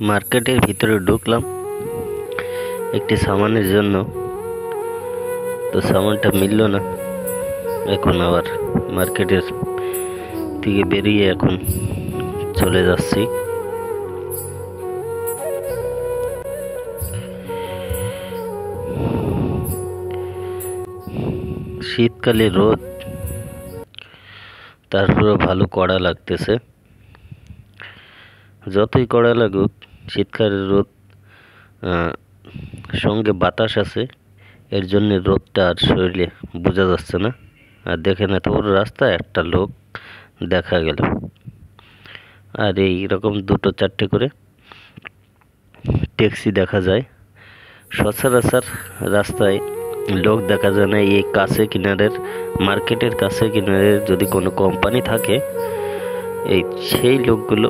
মার্কেটের ভিতরে ঢুকলাম একটি সামানের জন্য, তো সামানটা মিলল না। এখন আবার মার্কেটের থেকে বেরিয়ে এখন চলে যাচ্ছি। শীতকালে রোদ, তারপরে ভালো কড়া লাগতেছে। যতই কড়া লাগুক, শীতকালের রোদ সঙ্গে বাতাস আছে, এর জন্য রোদটা আর শরীরে বোঝা যাচ্ছে না। আর দেখেন এত বড় রাস্তা, একটা লোক দেখা গেল। আর এইরকম দুটো চারটে করে ট্যাক্সি দেখা যায়। সচরাচর রাস্তায় লোক দেখা যায় না। এই কাছে কিনারের মার্কেটের কাছে কিনারে যদি কোনো কোম্পানি থাকে, সেই লোকগুলো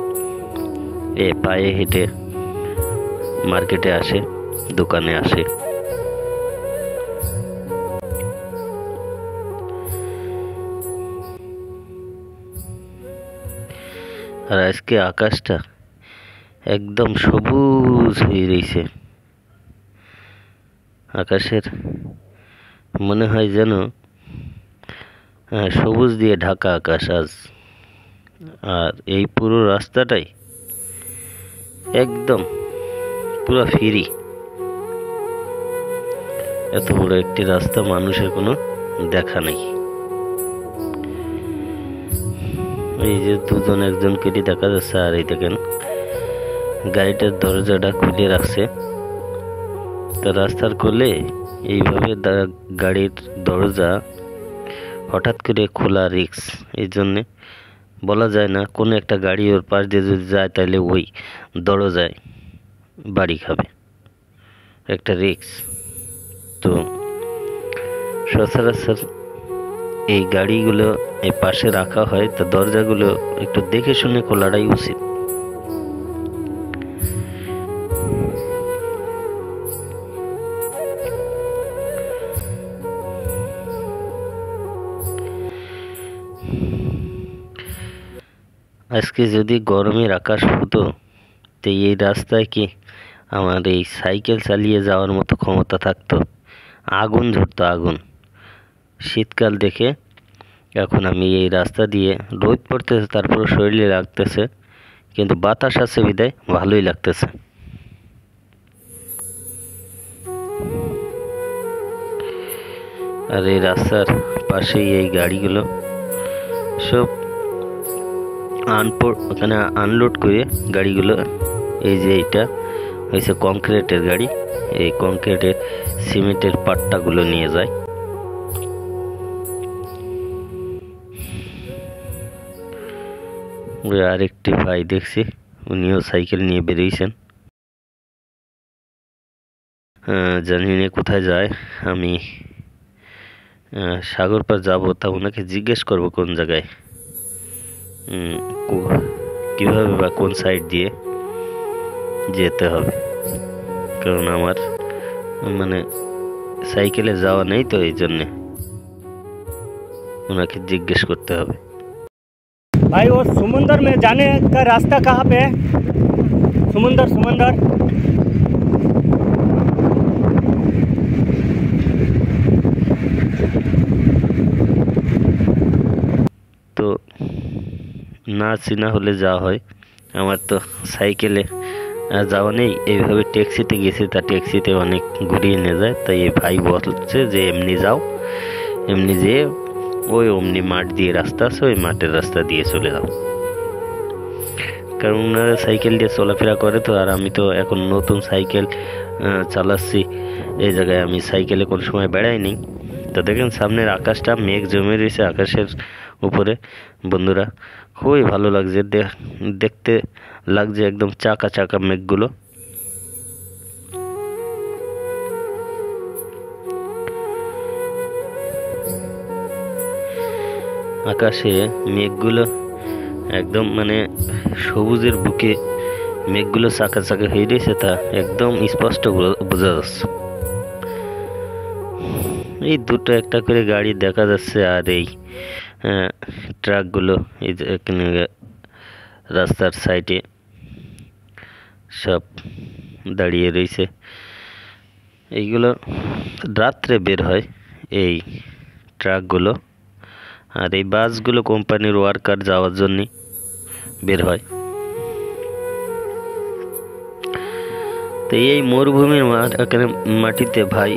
পায়ে হেঁটে মার্কেটে আসে, দোকানে আসে। আর আজকে আকাশটা একদম সবুজ হয়ে রয়েছে। আকাশের মনে হয় যেন সবুজ দিয়ে ঢাকা আকাশ আজ। আর এই পুরো রাস্তাটাই একদম পুরো ফ্রি। এত বড় একটি রাস্তা, মানুষের কোনো দেখা নেই। এই যে দুজন একজন কেটে দেখা যাচ্ছে। আর এই দেখেন গাড়িটার দরজাটা খুলে রাখছে। তো রাস্তার কোলে এইভাবে গাড়ির দরজা হঠাৎ করে খোলা রিস্ক। এই জন্যে বলা যায় না, কোনো একটা গাড়ি ওর পাশ দিয়ে যদি যায় তাহলে ওই দরজায় বাড়ি খাবে, একটা রিস্ক। তো সচরাচর এই গাড়িগুলো এই পাশে রাখা হয়, তো দরজাগুলো একটু দেখে শুনে খোলাটাই উচিত। আজকে যদি গরমের আকাশ হতো, তো এই রাস্তায় কি আমার এই সাইকেল চালিয়ে যাওয়ার মতো ক্ষমতা থাকতো? আগুন ঝরতো, আগুন। শীতকাল দেখে এখন আমি এই রাস্তা দিয়ে, রোদ পড়তেছে তারপরে শরীরে লাগতেছে, কিন্তু বাতাস আছে বিদায় ভালোই লাগতেছে। আর এই রাস্তার পাশেই এই গাড়িগুলো সব ওখানে আনলোড করে গাড়িগুলো, এই যে এটা হয়েছে কংক্রিটের গাড়ি, এই কংক্রিটের সিমেন্টের পাট্টাগুলো নিয়ে যায়। আরেকটি ভাই দেখছি, উনিও সাইকেল নিয়ে বেরিয়েছেন। জানি না কোথায় যায়। আমি সাগর পার যাবো, তা ওনাকে জিজ্ঞেস করবো কোন জায়গায়, কিভাবে বা কোন সাইড দিয়ে যেতে হবে। কারণ আমার মানে সাইকেলে যাওয়া নেই, তো এই জন্যে ওনাকে জিজ্ঞেস করতে হবে। भाई वो समुंदर में जाने का रास्ता कहाँ पे है? समुंदर তো না চিনা হলে যাওয়া হয়। আমার তো সাইকেলে যাওয়া নেই, এইভাবে ট্যাক্সিতে গেছি, তা ট্যাক্সিতে অনেক ঘুরিয়ে নিয়ে যায়। তাই এই ভাই বলছে যে এমনি যাও, এমনি যেয়ে ওই অমনি মাঠ দিয়ে রাস্তা আছে, ওই মাঠের রাস্তা দিয়ে চলে যাও। কারণ ওনারা সাইকেল দিয়ে চলাফেরা করে তো। আর আমি তো এখন নতুন সাইকেল চালাচ্ছি, এই জায়গায় আমি সাইকেলে কোনো সময় বেড়াইনি। তো দেখেন সামনের আকাশটা মেঘ জমে রয়েছে আকাশের উপরে। বন্ধুরা, খুবই ভালো লাগছে, দেখতে লাগছে একদম চাকা চাকা মেঘগুলো। আকাশে মেঘগুলো একদম মানে সবুজের বুকে মেঘগুলো চাকা চাকা হয়ে রয়েছে, তা একদম স্পষ্ট বোঝা যাচ্ছে। এই দুটো একটা করে গাড়ি দেখা যাচ্ছে। আর এই ট্রাকগুলো এই যে এখানে রাস্তার সাইডে সব দাঁড়িয়ে রয়েছে। এইগুলো রাত্রে বের হয় এই ট্রাকগুলো, আর এই বাসগুলো কোম্পানির ওয়ার্কার যাওয়ার জন্যে বের হয়। তো এই মরুভূমির মাটিতে ভাই,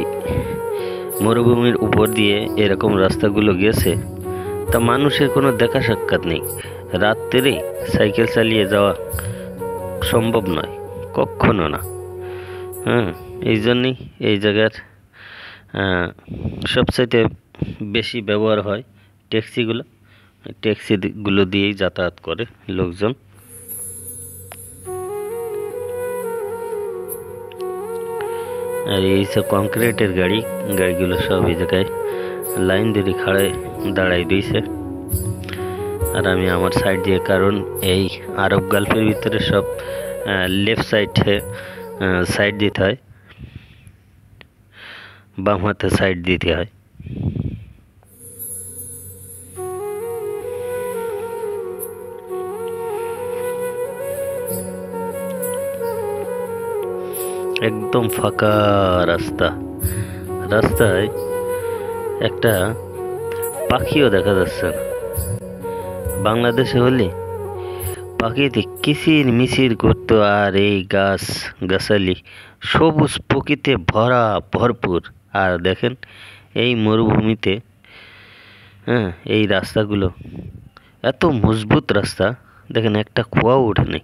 মরুভূমির উপর দিয়ে এরকম রাস্তাগুলো গেছে, তা মানুষের কোনো দেখা সাক্ষাৎ নেই। রাত্রে সাইকেল চালিয়ে যাওয়া সম্ভব নয়, কখনো না। এই জন্যই এই জায়গার সবচাইতে বেশি ব্যবহার হয় ট্যাক্সিগুলো। ট্যাক্সিগুলো দিয়েই যাতায়াত করে লোকজন। আর এই সব কংক্রিটের গাড়িগুলো সব এই জায়গায় লাইন ধরে দাঁড়াই দিয়েছে। আর আমি আমার সাইড দিয়ে, কারণ এই আরব গালফের ভিতরে সব লেফট সাইড দিতে হয়, বাম হাতে সাইড দিতে হয়। একদম ফাঁকা রাস্তায় একটা পাখিও দেখা যাচ্ছে না। বাংলাদেশে হলে পাখিতে কিচির মিচির করতো, আর এই গাছালি সবুজ প্রকৃতিতে ভরপুর। আর দেখেন এই মরুভূমিতে এই রাস্তাগুলো এত মজবুত রাস্তা, দেখেন একটা কুয়াও ওঠে নেই।